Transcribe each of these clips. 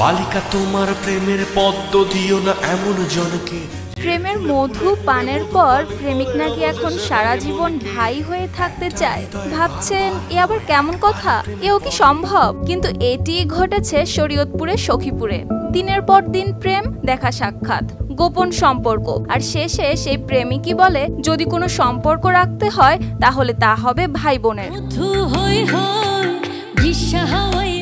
বালিকা তোমার প্রেমের পদ্ম দিও না এমন জনকে। প্রেমের মধু পানের পর প্রেমিক নাকি এখন সারা জীবন ভাই হয়ে থাকতে চায়। ভাবছেন এ আবার কেমন কথা, এও কি সম্ভব? কিন্তু এটি ঘটেছে শরীয়তপুরে সখীপুরে। দিনের পর দিন প্রেম, দেখা সাক্ষাৎ, গোপন সম্পর্ক, আর শেষে সেই প্রেমিকই বলে যদি কোনো সম্পর্ক রাখতে হয় তাহলে তা হবে ভাই বোনের।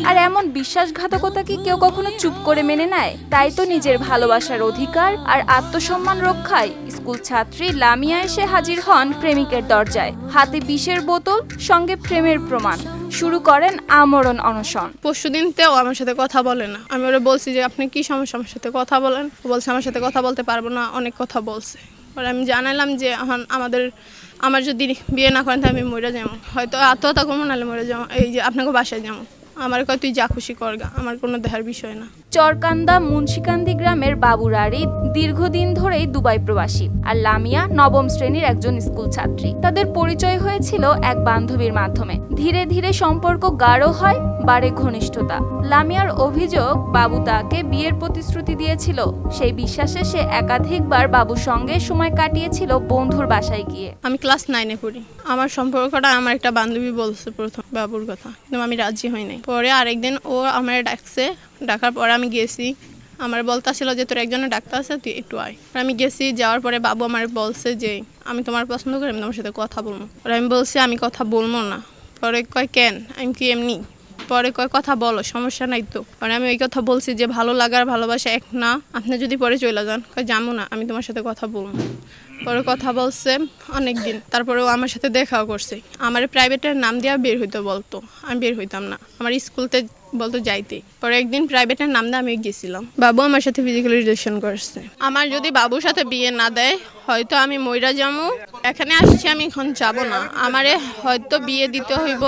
আর এমন বিশ্বাসঘাতকতা কি কেউ কখনো চুপ করে মেনে নেয়? তাই তো নিজের ভালোবাসার অধিকার আর আত্মসম্মান রক্ষায় স্কুল ছাত্রী লামিয়া এসে হাজির হন প্রেমিকের দরজায়, হাতে বিষের বোতল, সঙ্গে প্রেমের প্রমাণ। শুরু করেন আমরণ অনশন। পরশুদিনতেও আমার সাথে কথা বলে না। আমি ওরা বলছি যে আপনি কি সমস্যা, আমার সাথে কথা বলেন। বলছে আমার সাথে কথা বলতে পারবো না, অনেক কথা বলছে। আর আমি জানালাম যে এখন আমার যদি বিয়ে না করেন তাহলে আমি মরে যাবো, হয়তো আত্মহত্যা করবো, নাহলে মরে যাবো, এই যে আপনাকে বাসায় যাবো। আমার কয় তুই যা খুশি করগা, আমার কোনো দেখার বিষয় না। চরকান্দা মুন্সিকান্দি গ্রামের বাবু রারিদ দীর্ঘদিন ধরেই দুবাই প্রবাসী, আর লামিয়া নবম শ্রেণীর একজন স্কুল ছাত্রী। তাদের পরিচয় হয়েছিল এক বান্ধবীর মাধ্যমে। ধীরে ধীরে সম্পর্ক গাঢ় হয়, বাড়ে ঘনিষ্ঠতা। লামিয়ার অভিযোগ বাবু তাকে বিয়ের প্রতিশ্রুতি দিয়েছিল। সেই বিশ্বাসে সে একাধিকবার বাবুর সঙ্গে সময় কাটিয়েছিল বন্ধুর বাসায় গিয়ে। আমি ক্লাস 9-এ পড়ি। আমার সম্পর্কটা আমার একটা বান্ধবী বলছে প্রথম বাবুর কথা, কিন্তু আমি রাজি হই নাই। পরে আরেকদিন ও আমার ডাকছে, ডাকার পরে আমি গেছি। আমার বলতেছিল যে তোর একজনের ডাক্তার আছে, তুই একটু আয়। আমি গেছি, যাওয়ার পরে বাবু আমার বলছে যে আমি তোমার পছন্দ করি, আমি তোমার সাথে কথা বলবো। পরে আমি বলছি আমি কথা বলবো না। পরে কয় কেন? আমি কি এমনি? পরে কয় কথা বলো, সমস্যা নাই তো। পরে আমি ওই কথা বলছি যে ভালো লাগার ভালোবাসা এক না, আপনি যদি পরে চলে যান। কয় যাবো না, আমি তোমার সাথে কথা বলবো। পরে কথা বলছে অনেক দিন, তারপরেও আমার সাথে দেখাও করছে। আমার প্রাইভেটের নাম দিয়া বের হইতে বলতো, আমি বের হইতাম না। আমার স্কুলতে বলতো যাইতে। পরে একদিন প্রাইভেটের নাম দিয়ে আমি গেছিলাম, বাবু আমার সাথে ফিজিক্যাল রিলেশন করছে। আমার যদি বাবুর সাথে বিয়ে না দেয় হয়তো আমি মইরা যাবো। এখানে আসছি, আমি এখন যাবো না। আমারে হয়তো বিয়ে দিতে হইব,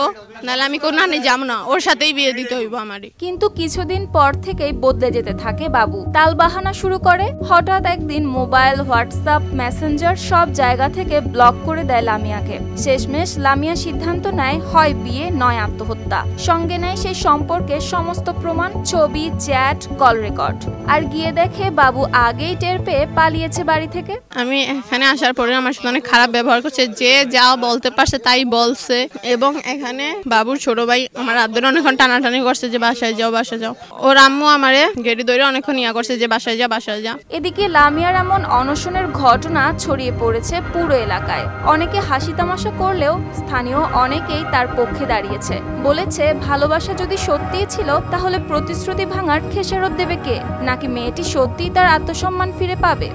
নাহলে আমি কোনো আনে যাবো না, ওর সাথেই বিয়ে দিতে হইব আমারে। কিন্তু কিছুদিন পর থেকেই বদলে যেতে থাকে বাবু। তালবাহানা শুরু করে। হঠাৎ একদিন মোবাইল, হোয়াটসঅ্যাপ, মেসেঞ্জার সব জায়গা থেকে ব্লক করে দেয় লামিয়াকে। শেষমেশ লামিয়া সিদ্ধান্ত নেয় হয় বিয়ে নয় আত্মহত্যা। সঙ্গে নেয় সেই সম্পর্কে সমস্ত প্রমাণ, ছবি, চ্যাট, কল রেকর্ড। আর গিয়ে দেখে বাবু আগেই টের পেয়ে পালিয়েছে বাড়ি থেকে। আমি এখানে আসার পরে আমার সাথে অনেক খারাপ ব্যবহার করছে, যে যা বলতে পারছে তাই বলছে। এবং এখানে বাবুর ছোট ভাই আমার আদর অনেকক্ষণ টানাটানি করছে যে বাসায় যাও, বাসায় যাও। ওর আম্মু আমারে গেড়ি ধরে অনেকক্ষণ ইয়া করছে যে বাসায় যা, বাসায় যা। এদিকে লামিয়ার এমন অনশনের ঘটনা ছড়িয়ে পড়েছে পুরো এলাকায়। অনেকে হাসি তামাশা করলেও স্থানীয় অনেকেই তার পক্ষে দাঁড়িয়েছে। বলেছে ভালোবাসা যদি সত্যিই ছিল তাহলে প্রতিশ্রুতি ভাঙার খেসারত দেবে কে? নাকি মেয়েটি সত্যিই তার আত্মসম্মান ফিরে পাবে?